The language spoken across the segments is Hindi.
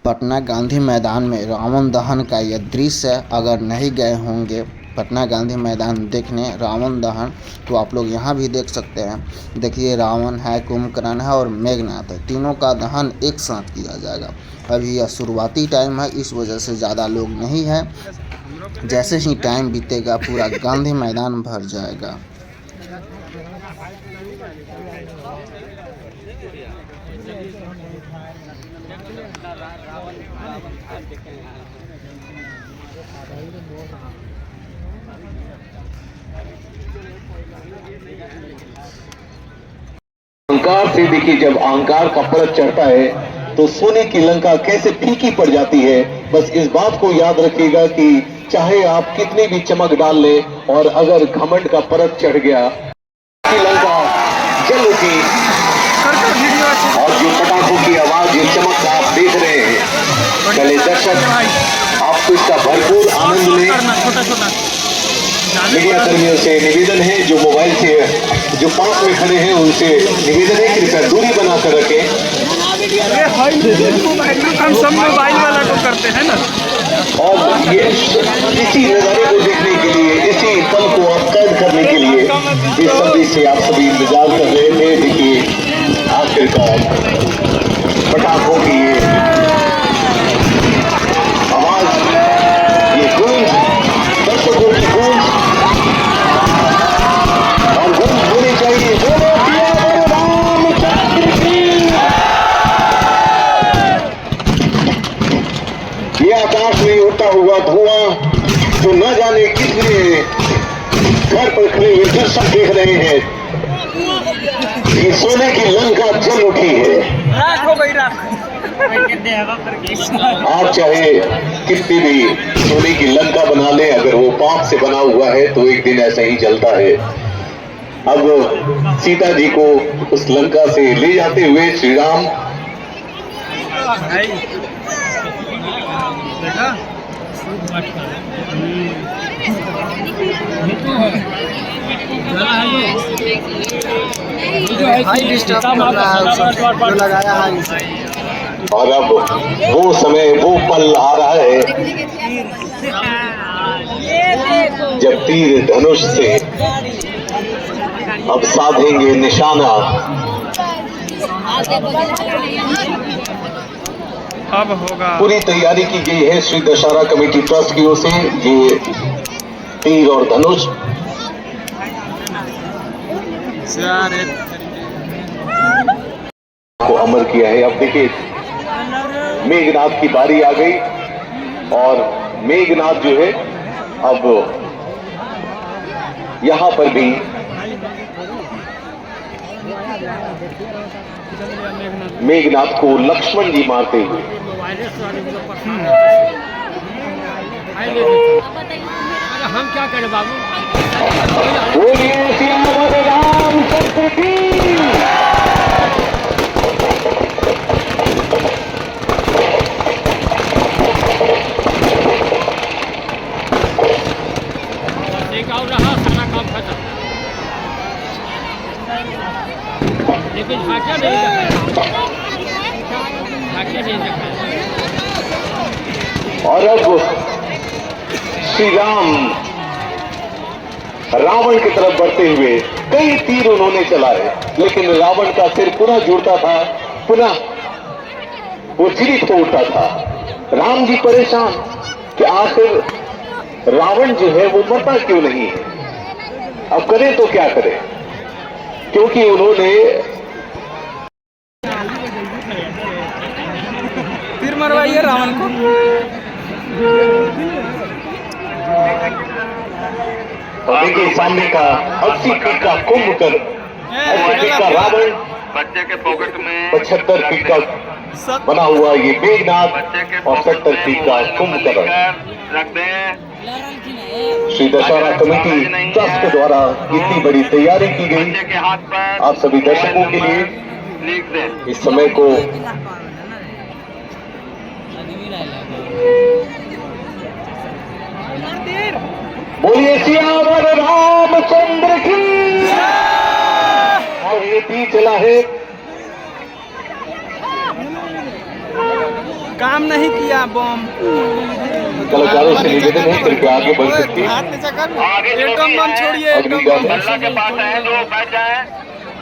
पटना गांधी मैदान में रावण दहन का यह दृश्य है। अगर नहीं गए होंगे पटना गांधी मैदान देखने रावण दहन, तो आप लोग यहाँ भी देख सकते हैं। देखिए, रावण है, कुंभकर्ण है और मेघनाथ है, तीनों का दहन एक साथ किया जाएगा। अभी यह शुरुआती टाइम है, इस वजह से ज़्यादा लोग नहीं है। जैसे ही टाइम बीतेगा पूरा गांधी मैदान भर जाएगा। अहंकार से देखिए, जब अहंकार का परत चढ़ता है तो सोने की लंका कैसे फीकी पड़ जाती है। बस इस बात को याद रखिएगा कि चाहे आप कितनी भी चमक डाल ले, और अगर घमंड का परत चढ़ गया की लंका जल उठी। और जो पटाखों की आवाज, जो चमक आप देख रहे हैं, चले दर्शक आपको इसका भरपूर आनंद लें। मीडिया कर्मियों से निवेदन है, जो मोबाइल से जो पास में खड़े हैं उनसे निवेदन है कि कृपया दूरी बनाकर रखें। हम सब मोबाइल वाला को करते हैं ना। और ये इसी नजारे को देखने के लिए, इसी पल को आप कैद करने के लिए इस सभी से आप सभी इंतजार कर रहे थे। देखिए, आखिरकार पटाखों की आवाज, ये गूंज, दर्शकों की गूंज, और गूंज होनी चाहिए। बोलो सियावर रामचंद्र की। ये आकाश में उड़ता हुआ धुआं, जो न जाने किस लिए घर पर खड़े हुए दर्शक देख रहे हैं, ये सोने की लंका जल उठी है। आप चाहे कितनी भी सोने की लंका बना ले, अगर वो पाप से बना हुआ है तो एक दिन ऐसा ही जलता है। अब सीता जी को उस लंका से ले जाते हुए श्री राम लगाया है। और अब वो समय, वो पल आ रहा है जब तीर धनुष से अब साधेंगे निशाना। अब होगा। पूरी तैयारी की गई है श्री दशहरा कमेटी ट्रस्ट की ओर से। ये तीर और धनुष को अमर किया है। अब देखिए, मेघनाथ की बारी आ गई, और मेघनाथ जो है अब यहां पर भी मेघनाथ को लक्ष्मण जी मारते हुए। हम क्या करें बाबू। बोलिए सियावर रामचंद्र की। लेकिन झांकिया नहीं और अब श्री राम रावण की तरफ बढ़ते हुए कई तीर उन्होंने चलाए, लेकिन रावण का सिर पुनः जुड़ता था, पुनः वो जीवित हो उठता था। राम जी परेशान कि आखिर रावण जो है वो मरता क्यों नहीं है। अब करें तो क्या करें, क्योंकि उन्होंने फिर मरवाइए रावण को। और देखिए, सामने का 80 फीट का कुंभकर्ण, 80 फीट का रावण, बच्चे के पॉकेट में 75 फीट का बना हुआ ये मेघनाथ, और 70 फीट का कुंभकर्ण। रख दें। श्री दशहरा कमेटी ट्रस्ट के द्वारा इतनी बड़ी तैयारी की गई। बच्चे के हाथ पर आप सभी दर्शकों के लिए लिख दें। इस समय को बोलिए सियावर रामचंद्र की। और ये तीर चला है काम नहीं किया बम कलाकारों से निवेदन है कृपया आगे बढ़ सकते हैं। आगे जो एटम भी बम है, छोड़िए अग्नि एटम का बम अल्लाह के पास है जो बैठ जाए,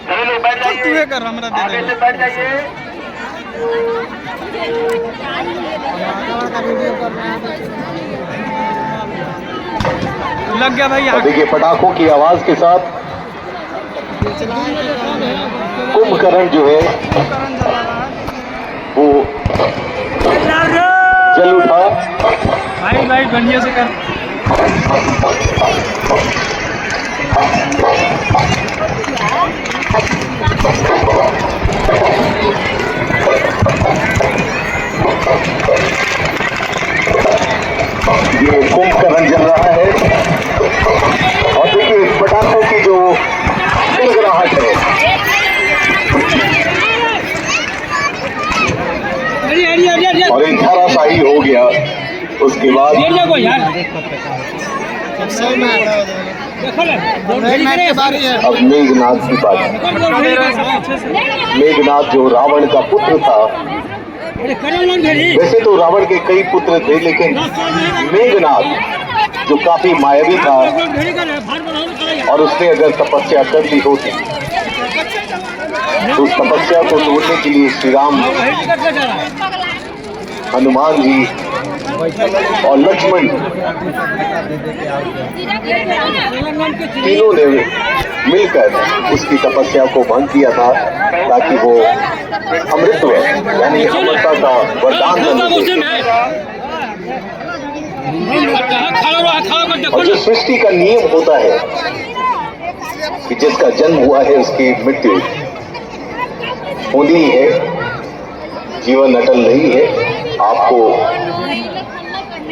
सभी लोग बैठ तू जाइए, है कर हमरा दे आगे दे से बैठ जाइए। लग गया भाई और आग देखिए पटाखों की आवाज के साथ कुंभकर्ण जो है करंट जला रहा है वो जल उठा। भाई बढ़िया से कर ये कुंभकर्ण जल रहा है और देखिए पटाखों की जो गड़गड़ाहट है और एक धाराशाही हो गया। उसके बाद अब मेघनाथ की बात। मेघनाथ जो रावण का पुत्र था, वैसे तो रावण के कई पुत्र थे लेकिन मेघनाथ जो काफी मायावी था और उसने अगर तपस्या कर ली होती तो उस तपस्या को तोड़ने के लिए श्री राम, हनुमान जी और लक्ष्मण तीनों ने मिलकर उसकी तपस्या को भंग किया था ताकि वो अमृतत्व यानी अमरता का वरदान बन सके। और जो सृष्टि का नियम होता है कि जिसका जन्म हुआ है उसकी मृत्यु होनी ही है, जीवन अटल नहीं है।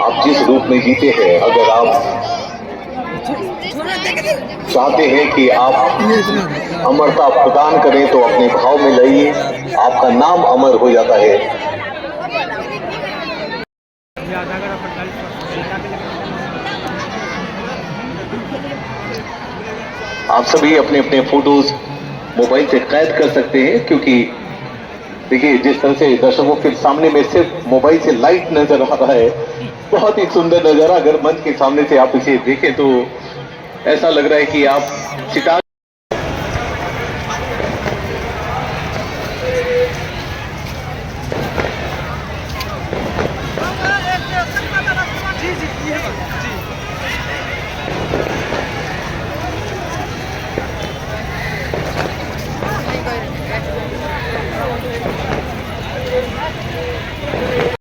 आप जिस रूप में जीते हैं, अगर आप चाहते हैं कि आप अमरता प्रदान करें तो अपने भाव में लाइए, आपका नाम अमर हो जाता है। आप सभी अपने अपने फोटोज मोबाइल से कैद कर सकते हैं क्योंकि देखिए जिस तरह से दर्शकों के सामने में सिर्फ मोबाइल से लाइट नजर आ रहा है, बहुत ही सुंदर नजारा। अगर मंच के सामने से आप इसे देखें तो ऐसा लग रहा है कि आप सितारे